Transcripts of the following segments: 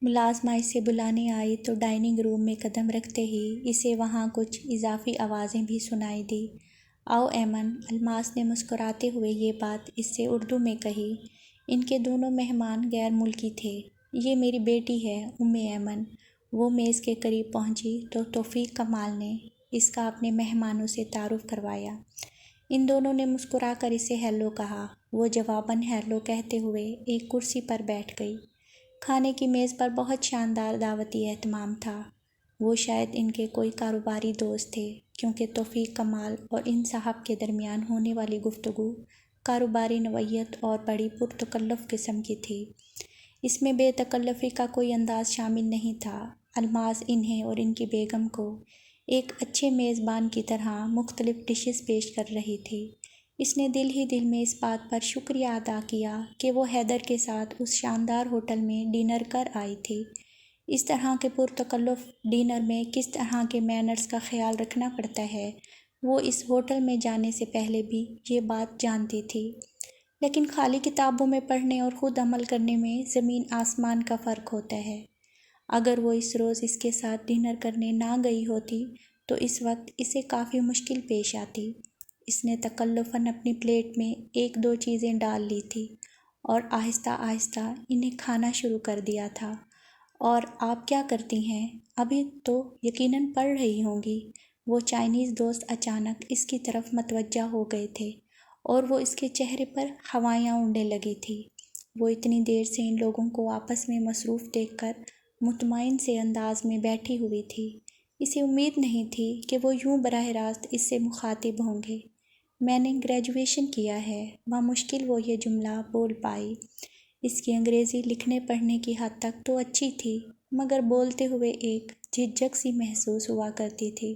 ملازمہ اسے بلانے آئی تو ڈائننگ روم میں قدم رکھتے ہی اسے وہاں کچھ اضافی آوازیں بھی سنائی دی۔ آؤ ایمن، الماس نے مسکراتے ہوئے یہ بات اس سے اردو میں کہی۔ ان کے دونوں مہمان غیر ملکی تھے۔ یہ میری بیٹی ہے ایمن۔ وہ میز کے قریب پہنچی تو توفیق کمال نے اس کا اپنے مہمانوں سے تعارف کروایا۔ ان دونوں نے مسکرا کر اسے ہیلو کہا۔ وہ جواباً ہیلو کہتے ہوئے ایک کرسی پر بیٹھ گئی۔ کھانے کی میز پر بہت شاندار دعوتی اہتمام تھا۔ وہ شاید ان کے کوئی کاروباری دوست تھے، کیونکہ توفیق کمال اور ان صاحب کے درمیان ہونے والی گفتگو کاروباری نوعیت اور بڑی پرتکلف قسم کی تھی۔ اس میں بے تکلفی کا کوئی انداز شامل نہیں تھا۔ الماس انہیں اور ان کی بیگم کو ایک اچھے میزبان کی طرح مختلف ڈشز پیش کر رہی تھی۔ اس نے دل ہی دل میں اس بات پر شکریہ ادا کیا کہ وہ حیدر کے ساتھ اس شاندار ہوٹل میں ڈنر کر آئی تھی۔ اس طرح کے پرتکلف ڈنر میں کس طرح کے مینرز کا خیال رکھنا پڑتا ہے، وہ اس ہوٹل میں جانے سے پہلے بھی یہ بات جانتی تھی، لیکن خالی کتابوں میں پڑھنے اور خود عمل کرنے میں زمین آسمان کا فرق ہوتا ہے۔ اگر وہ اس روز اس کے ساتھ ڈنر کرنے نہ گئی ہوتی تو اس وقت اسے کافی مشکل پیش آتی۔ اس نے تکلفاً اپنی پلیٹ میں ایک دو چیزیں ڈال لی تھی اور آہستہ آہستہ انہیں کھانا شروع کر دیا تھا۔ اور آپ کیا کرتی ہیں؟ ابھی تو یقیناً پڑھ رہی ہوں گی۔ وہ چائنیز دوست اچانک اس کی طرف متوجہ ہو گئے تھے اور وہ اس کے چہرے پر ہوائیاں اڑنے لگی تھی۔ وہ اتنی دیر سے ان لوگوں کو آپس میں مصروف دیکھ کر مطمئن سے انداز میں بیٹھی ہوئی تھی۔ اسے امید نہیں تھی کہ وہ یوں براہ راست اس سے مخاطب ہوں گے۔ میں نے گریجویشن کیا ہے، بمشکل وہ یہ جملہ بول پائی۔ اس کی انگریزی لکھنے پڑھنے کی حد تک تو اچھی تھی، مگر بولتے ہوئے ایک جھجک سی محسوس ہوا کرتی تھی۔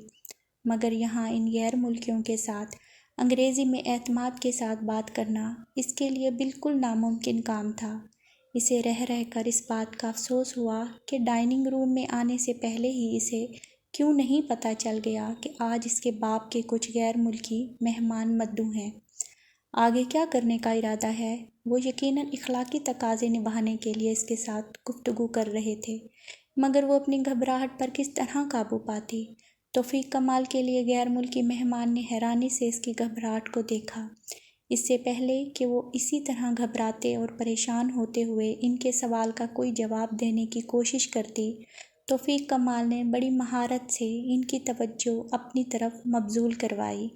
مگر یہاں ان غیر ملکیوں کے ساتھ انگریزی میں اعتماد کے ساتھ بات کرنا اس کے لیے بالکل ناممکن کام تھا۔ اسے رہ رہ کر اس بات کا افسوس ہوا کہ ڈائننگ روم میں آنے سے پہلے ہی اسے کیوں نہیں پتہ چل گیا کہ آج اس کے باپ کے کچھ غیر ملکی مہمان مدعو ہیں۔ آگے کیا کرنے کا ارادہ ہے؟ وہ یقیناً اخلاقی تقاضے نبھانے کے لیے اس کے ساتھ گفتگو کر رہے تھے، مگر وہ اپنی گھبراہٹ پر کس طرح قابو پاتی؟ توفیق کمال کے لیے غیر ملکی مہمان نے حیرانی سے اس کی گھبراہٹ کو دیکھا۔ اس سے پہلے کہ وہ اسی طرح گھبراتے اور پریشان ہوتے ہوئے ان کے سوال کا کوئی جواب دینے کی کوشش کرتی، توفیق کمال نے بڑی مہارت سے ان کی توجہ اپنی طرف مبذول کروائی۔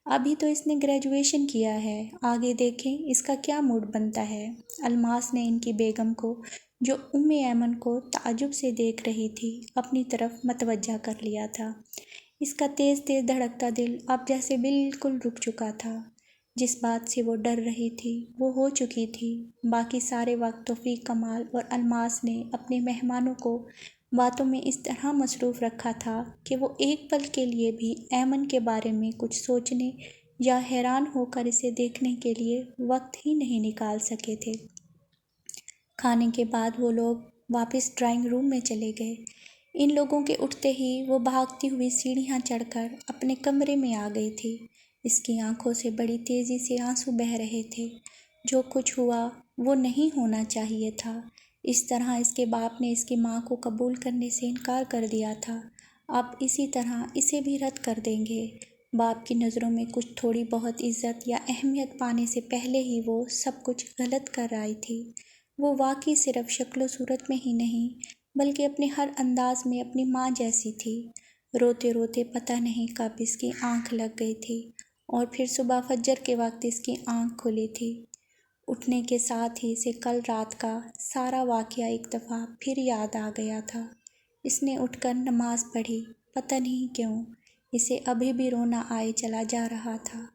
ابھی تو اس نے گریجویشن کیا ہے، آگے دیکھیں اس کا کیا موڈ بنتا ہے۔ الماس نے ان کی بیگم کو، جو ایمن کو تعجب سے دیکھ رہی تھی، اپنی طرف متوجہ کر لیا تھا۔ اس کا تیز تیز دھڑکتا دل اب جیسے بالکل رک چکا تھا۔ جس بات سے وہ ڈر رہی تھی وہ ہو چکی تھی۔ باقی سارے وقت توفیق کمال اور الماس نے اپنے مہمانوں کو باتوں میں اس طرح مصروف رکھا تھا کہ وہ ایک پل کے لیے بھی ایمن کے بارے میں کچھ سوچنے یا حیران ہو کر اسے دیکھنے کے لیے وقت ہی نہیں نکال سکے تھے۔ کھانے کے بعد وہ لوگ واپس ڈرائنگ روم میں چلے گئے۔ ان لوگوں کے اٹھتے ہی وہ بھاگتی ہوئی سیڑھیاں چڑھ کر اپنے کمرے میں آ گئی تھی۔ اس کی آنکھوں سے بڑی تیزی سے آنسو بہہ رہے تھے۔ جو کچھ ہوا وہ نہیں ہونا چاہیے تھا۔ اس طرح اس کے باپ نے اس کی ماں کو قبول کرنے سے انکار کر دیا تھا، اب اسی طرح اسے بھی رد کر دیں گے۔ باپ کی نظروں میں کچھ تھوڑی بہت عزت یا اہمیت پانے سے پہلے ہی وہ سب کچھ غلط کر آئی تھی۔ وہ واقعی صرف شکل و صورت میں ہی نہیں بلکہ اپنے ہر انداز میں اپنی ماں جیسی تھی۔ روتے روتے پتہ نہیں کب اس کی آنکھ لگ گئی تھی اور پھر صبح فجر کے وقت اس کی آنکھ کھلی تھی۔ اٹھنے کے ساتھ ہی اسے کل رات کا سارا واقعہ ایک دفعہ پھر یاد آ گیا تھا۔ اس نے اٹھ کر نماز پڑھی۔ پتہ نہیں کیوں اسے ابھی بھی رونا آئے چلا جا رہا تھا۔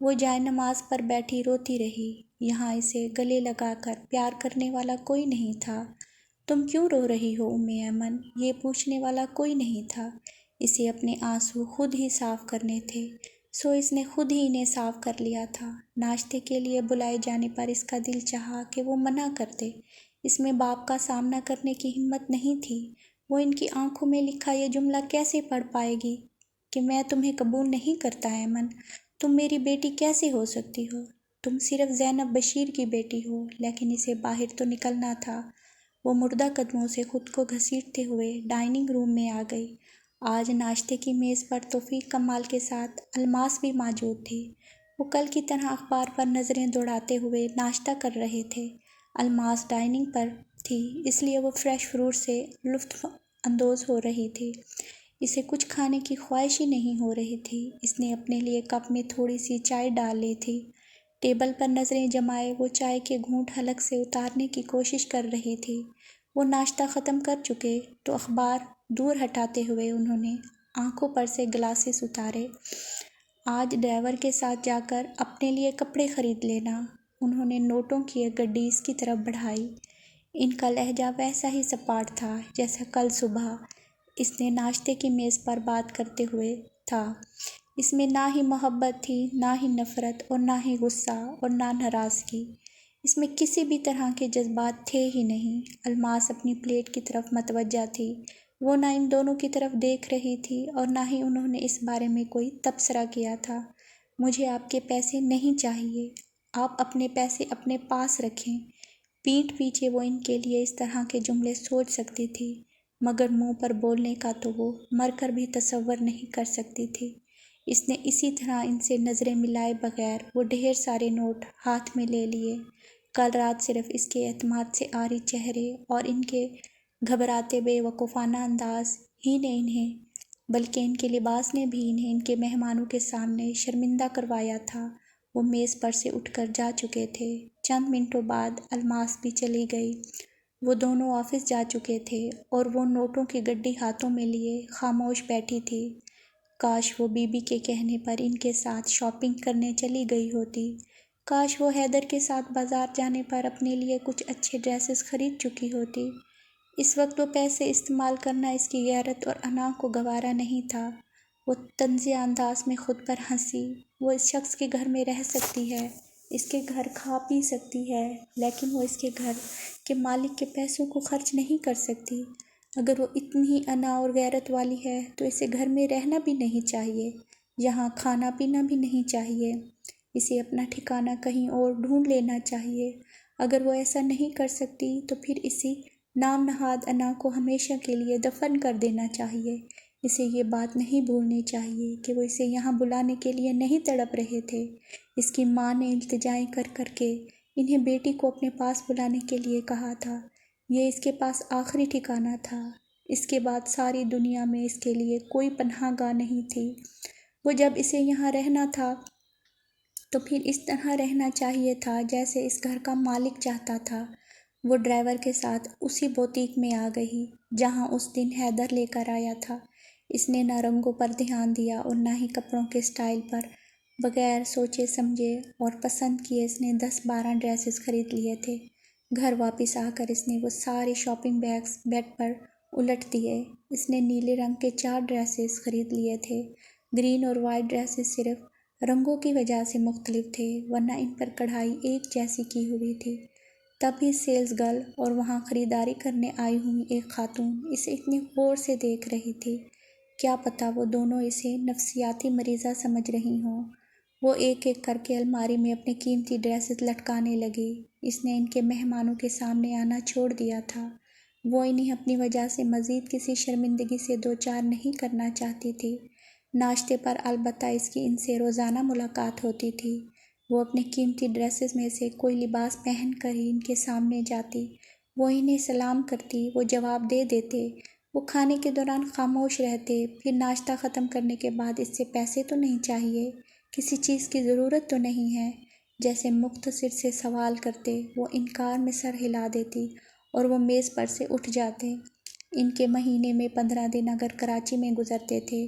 وہ جائے نماز پر بیٹھی روتی رہی۔ یہاں اسے گلے لگا کر پیار کرنے والا کوئی نہیں تھا۔ تم کیوں رو رہی ہو ایمن؟ یہ پوچھنے والا کوئی نہیں تھا۔ اسے اپنے آنسو خود ہی صاف کرنے تھے، سو اس نے خود ہی انہیں صاف کر لیا تھا۔ ناشتے کے لیے بلائے جانے پر اس کا دل چاہا کہ وہ منع کر دے۔ اس میں باپ کا سامنا کرنے کی ہمت نہیں تھی۔ وہ ان کی آنکھوں میں لکھا یہ جملہ کیسے پڑھ پائے گی کہ میں تمہیں قبول نہیں کرتا ایمن، تم میری بیٹی کیسے ہو سکتی ہو؟ تم صرف زینب بشیر کی بیٹی ہو۔ لیکن اسے باہر تو نکلنا تھا۔ وہ مردہ قدموں سے خود کو گھسیٹتے ہوئے ڈائننگ روم میں آ گئی۔ آج ناشتے کی میز پر توفیق کمال کے ساتھ الماس بھی موجود تھی۔ وہ کل کی طرح اخبار پر نظریں دوڑاتے ہوئے ناشتہ کر رہے تھے۔ الماس ڈائننگ پر تھی، اس لیے وہ فریش فروٹ سے لطف اندوز ہو رہی تھی۔ اسے کچھ کھانے کی خواہش ہی نہیں ہو رہی تھی۔ اس نے اپنے لیے کپ میں تھوڑی سی چائے ڈال لی تھی۔ ٹیبل پر نظریں جمائے وہ چائے کے گھونٹ حلق سے اتارنے کی کوشش کر رہی تھی۔ وہ ناشتہ ختم کر چکے تو اخبار دور ہٹاتے ہوئے انہوں نے آنکھوں پر سے گلاسز اتارے۔ آج ڈرائیور کے ساتھ جا کر اپنے لیے کپڑے خرید لینا۔ انہوں نے نوٹوں کی ایک گڈی اس کی طرف بڑھائی۔ ان کا لہجہ ویسا ہی سپاٹ تھا جیسا کل صبح اس نے ناشتے کی میز پر بات کرتے ہوئے تھا۔ اس میں نہ ہی محبت تھی، نہ ہی نفرت، اور نہ ہی غصہ اور نہ ناراضگی۔ اس میں کسی بھی طرح کے جذبات تھے ہی نہیں۔ الماس اپنی پلیٹ کی طرف متوجہ تھی۔ وہ نہ ان دونوں کی طرف دیکھ رہی تھی اور نہ ہی انہوں نے اس بارے میں کوئی تبصرہ کیا تھا۔ مجھے آپ کے پیسے نہیں چاہیے، آپ اپنے پیسے اپنے پاس رکھیں۔ پیٹھ پیچھے وہ ان کے لیے اس طرح کے جملے سوچ سکتی تھی، مگر منہ پر بولنے کا تو وہ مر کر بھی تصور نہیں کر سکتی تھی۔ اس نے اسی طرح ان سے نظریں ملائے بغیر وہ ڈھیر سارے نوٹ ہاتھ میں لے لیے۔ کل رات صرف اس کے اعتماد سے عاری چہرے اور ان کے گھبراتے بے وقوفانہ انداز ہی نے انہیں، بلکہ ان کے لباس نے بھی انہیں ان کے مہمانوں کے سامنے شرمندہ کروایا تھا۔ وہ میز پر سے اٹھ کر جا چکے تھے۔ چند منٹوں بعد الماس بھی چلی گئی۔ وہ دونوں آفس جا چکے تھے اور وہ نوٹوں کی گڈی ہاتھوں میں لیے خاموش بیٹھی تھی۔ کاش وہ بی بی کے کہنے پر ان کے ساتھ شاپنگ کرنے چلی گئی ہوتی۔ کاش وہ حیدر کے ساتھ بازار جانے پر اپنے لیے کچھ اچھے ڈریسز خرید چکی ہوتی۔ اس وقت وہ پیسے استعمال کرنا اس کی غیرت اور انا کو گوارا نہیں تھا۔ وہ طنزیہ انداز میں خود پر ہنسی۔ وہ اس شخص کے گھر میں رہ سکتی ہے، اس کے گھر کھا پی سکتی ہے، لیکن وہ اس کے گھر کے مالک کے پیسوں کو خرچ نہیں کر سکتی۔ اگر وہ اتنی ہی انا اور غیرت والی ہے تو اسے گھر میں رہنا بھی نہیں چاہیے، یہاں کھانا پینا بھی نہیں چاہیے۔ اسے اپنا ٹھکانہ کہیں اور ڈھونڈ لینا چاہیے۔ اگر وہ ایسا نہیں کر سکتی تو پھر اسی نام نہاد انا کو ہمیشہ کے لیے دفن کر دینا چاہیے۔ اسے یہ بات نہیں بھولنی چاہیے کہ وہ اسے یہاں بلانے کے لیے نہیں تڑپ رہے تھے۔ اس کی ماں نے التجائیں کر کر کے انہیں بیٹی کو اپنے پاس بلانے کے لیے کہا تھا۔ یہ اس کے پاس آخری ٹھکانہ تھا۔ اس کے بعد ساری دنیا میں اس کے لیے کوئی پناہ گاہ نہیں تھی۔ وہ جب اسے یہاں رہنا تھا تو پھر اس طرح رہنا چاہیے تھا جیسے اس گھر کا مالک چاہتا تھا۔ وہ ڈرائیور کے ساتھ اسی بوتیک میں آ گئی جہاں اس دن حیدر لے کر آیا تھا۔ اس نے نہ رنگوں پر دھیان دیا اور نہ ہی کپڑوں کے سٹائل پر۔ بغیر سوچے سمجھے اور پسند کیے اس نے 10-12 ڈریسز خرید لیے تھے۔ گھر واپس آ کر اس نے وہ سارے شاپنگ بیگز بیڈ پر الٹ دیے۔ اس نے نیلے رنگ کے 4 ڈریسز خرید لیے تھے۔ گرین اور وائٹ ڈریسز صرف رنگوں کی وجہ سے مختلف تھے، ورنہ ان پر کڑھائی ایک جیسی کی ہوئی تھی۔ تبھی سیلز گرل اور وہاں خریداری کرنے آئی ہوئی ایک خاتون اسے اتنی غور سے دیکھ رہی تھی۔ کیا پتہ وہ دونوں اسے نفسیاتی مریضہ سمجھ رہی ہوں۔ وہ ایک ایک کر کے الماری میں اپنے قیمتی ڈریسز لٹکانے لگی۔ اس نے ان کے مہمانوں کے سامنے آنا چھوڑ دیا تھا۔ وہ انہیں اپنی وجہ سے مزید کسی شرمندگی سے دوچار نہیں کرنا چاہتی تھی۔ ناشتے پر البتہ اس کی ان سے روزانہ ملاقات ہوتی تھی۔ وہ اپنے قیمتی ڈریسز میں سے کوئی لباس پہن کر ہی ان کے سامنے جاتی۔ وہ انہیں سلام کرتی، وہ جواب دے دیتے۔ وہ کھانے کے دوران خاموش رہتے، پھر ناشتہ ختم کرنے کے بعد اس سے پیسے تو نہیں چاہیے، کسی چیز کی ضرورت تو نہیں ہے، جیسے مختصر سے سوال کرتے۔ وہ انکار میں سر ہلا دیتی اور وہ میز پر سے اٹھ جاتے۔ ان کے مہینے میں 15 دن اگر کراچی میں گزرتے تھے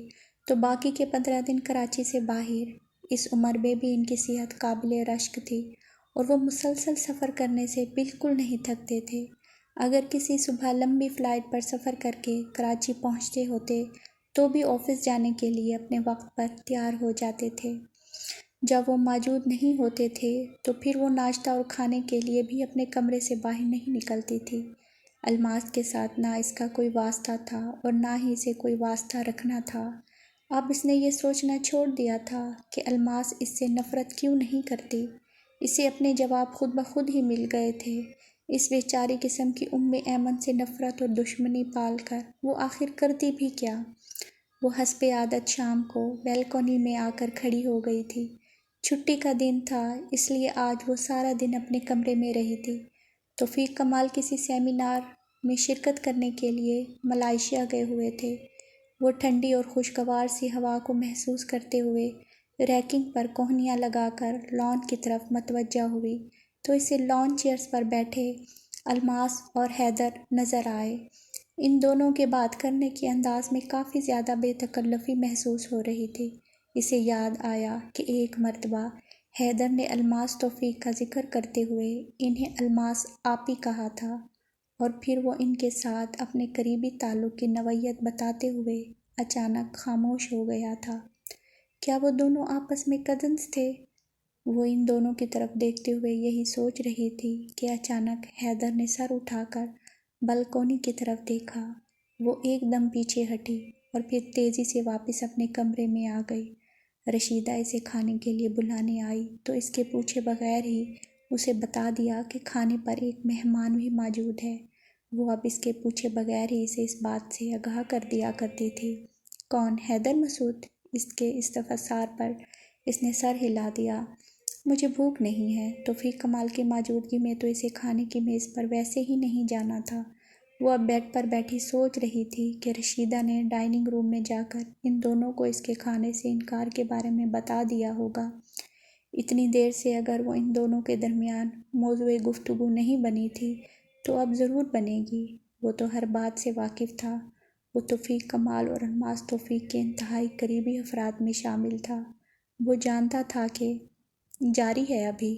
تو باقی کے 15 دن کراچی سے باہر۔ اس عمر میں بھی ان کی صحت قابل رشک تھی اور وہ مسلسل سفر کرنے سے بالکل نہیں تھکتے تھے۔ اگر کسی صبح لمبی فلائٹ پر سفر کر کے کراچی پہنچتے ہوتے تو بھی آفس جانے کے لیے اپنے وقت پر تیار ہو جاتے تھے۔ جب وہ موجود نہیں ہوتے تھے تو پھر وہ ناشتہ اور کھانے کے لیے بھی اپنے کمرے سے باہر نہیں نکلتی تھی۔ الماس کے ساتھ نہ اس کا کوئی واسطہ تھا اور نہ ہی اسے کوئی واسطہ رکھنا تھا۔ اب اس نے یہ سوچنا چھوڑ دیا تھا کہ الماس اس سے نفرت کیوں نہیں کرتی۔ اسے اپنے جواب خود بخود ہی مل گئے تھے۔ اس بیچاری قسم کی ایمن سے نفرت اور دشمنی پال کر وہ آخر کرتی بھی کیا؟ وہ حسب عادت شام کو بیلکونی میں آ کر کھڑی ہو گئی تھی۔ چھٹی کا دن تھا، اس لیے آج وہ سارا دن اپنے کمرے میں رہی تھی۔ توفیق کمال کسی سیمینار میں شرکت کرنے کے لیے ملائیشیا گئے ہوئے تھے۔ وہ ٹھنڈی اور خوشگوار سی ہوا کو محسوس کرتے ہوئے ریکنگ پر کوہنیاں لگا کر لان کی طرف متوجہ ہوئی تو اسے لان چیئرز پر بیٹھے الماس اور حیدر نظر آئے۔ ان دونوں کے بات کرنے کے انداز میں کافی زیادہ بے تکلفی محسوس ہو رہی تھی۔ اسے یاد آیا کہ ایک مرتبہ حیدر نے الماس توفیق کا ذکر کرتے ہوئے انہیں الماس آپی کہا تھا، اور پھر وہ ان کے ساتھ اپنے قریبی تعلق کی نوعیت بتاتے ہوئے اچانک خاموش ہو گیا تھا۔ کیا وہ دونوں آپس میں کزنز تھے؟ وہ ان دونوں کی طرف دیکھتے ہوئے یہی سوچ رہی تھی کہ اچانک حیدر نے سر اٹھا کر بالکونی کی طرف دیکھا۔ وہ ایک دم پیچھے ہٹی اور پھر تیزی سے واپس اپنے کمرے میں آ گئی۔ رشیدہ اسے کھانے کے لیے بلانے آئی تو اس کے پوچھے بغیر ہی اسے بتا دیا کہ کھانے پر ایک مہمان بھی موجود ہے۔ وہ اب اس کے پوچھے بغیر ہی اسے اس بات سے آگاہ کر دیا کرتی تھی۔ کون؟ حیدر مسعود؟ اس کے استفسار پر اس نے سر ہلا دیا۔ مجھے بھوک نہیں ہے۔ توفیق کمال کی موجودگی میں تو اسے کھانے کی میز پر ویسے ہی نہیں جانا تھا۔ وہ اب بیڈ پر بیٹھی سوچ رہی تھی کہ رشیدہ نے ڈائننگ روم میں جا کر ان دونوں کو اس کے کھانے سے انکار کے بارے میں بتا دیا ہوگا۔ اتنی دیر سے اگر وہ ان دونوں کے درمیان موضوع گفتگو نہیں بنی تھی تو اب ضرور بنے گی۔ وہ تو ہر بات سے واقف تھا۔ وہ توفیق کمال اور الماس توفیق کے انتہائی قریبی افراد میں شامل تھا۔ وہ جانتا تھا کہ جاری ہے ابھی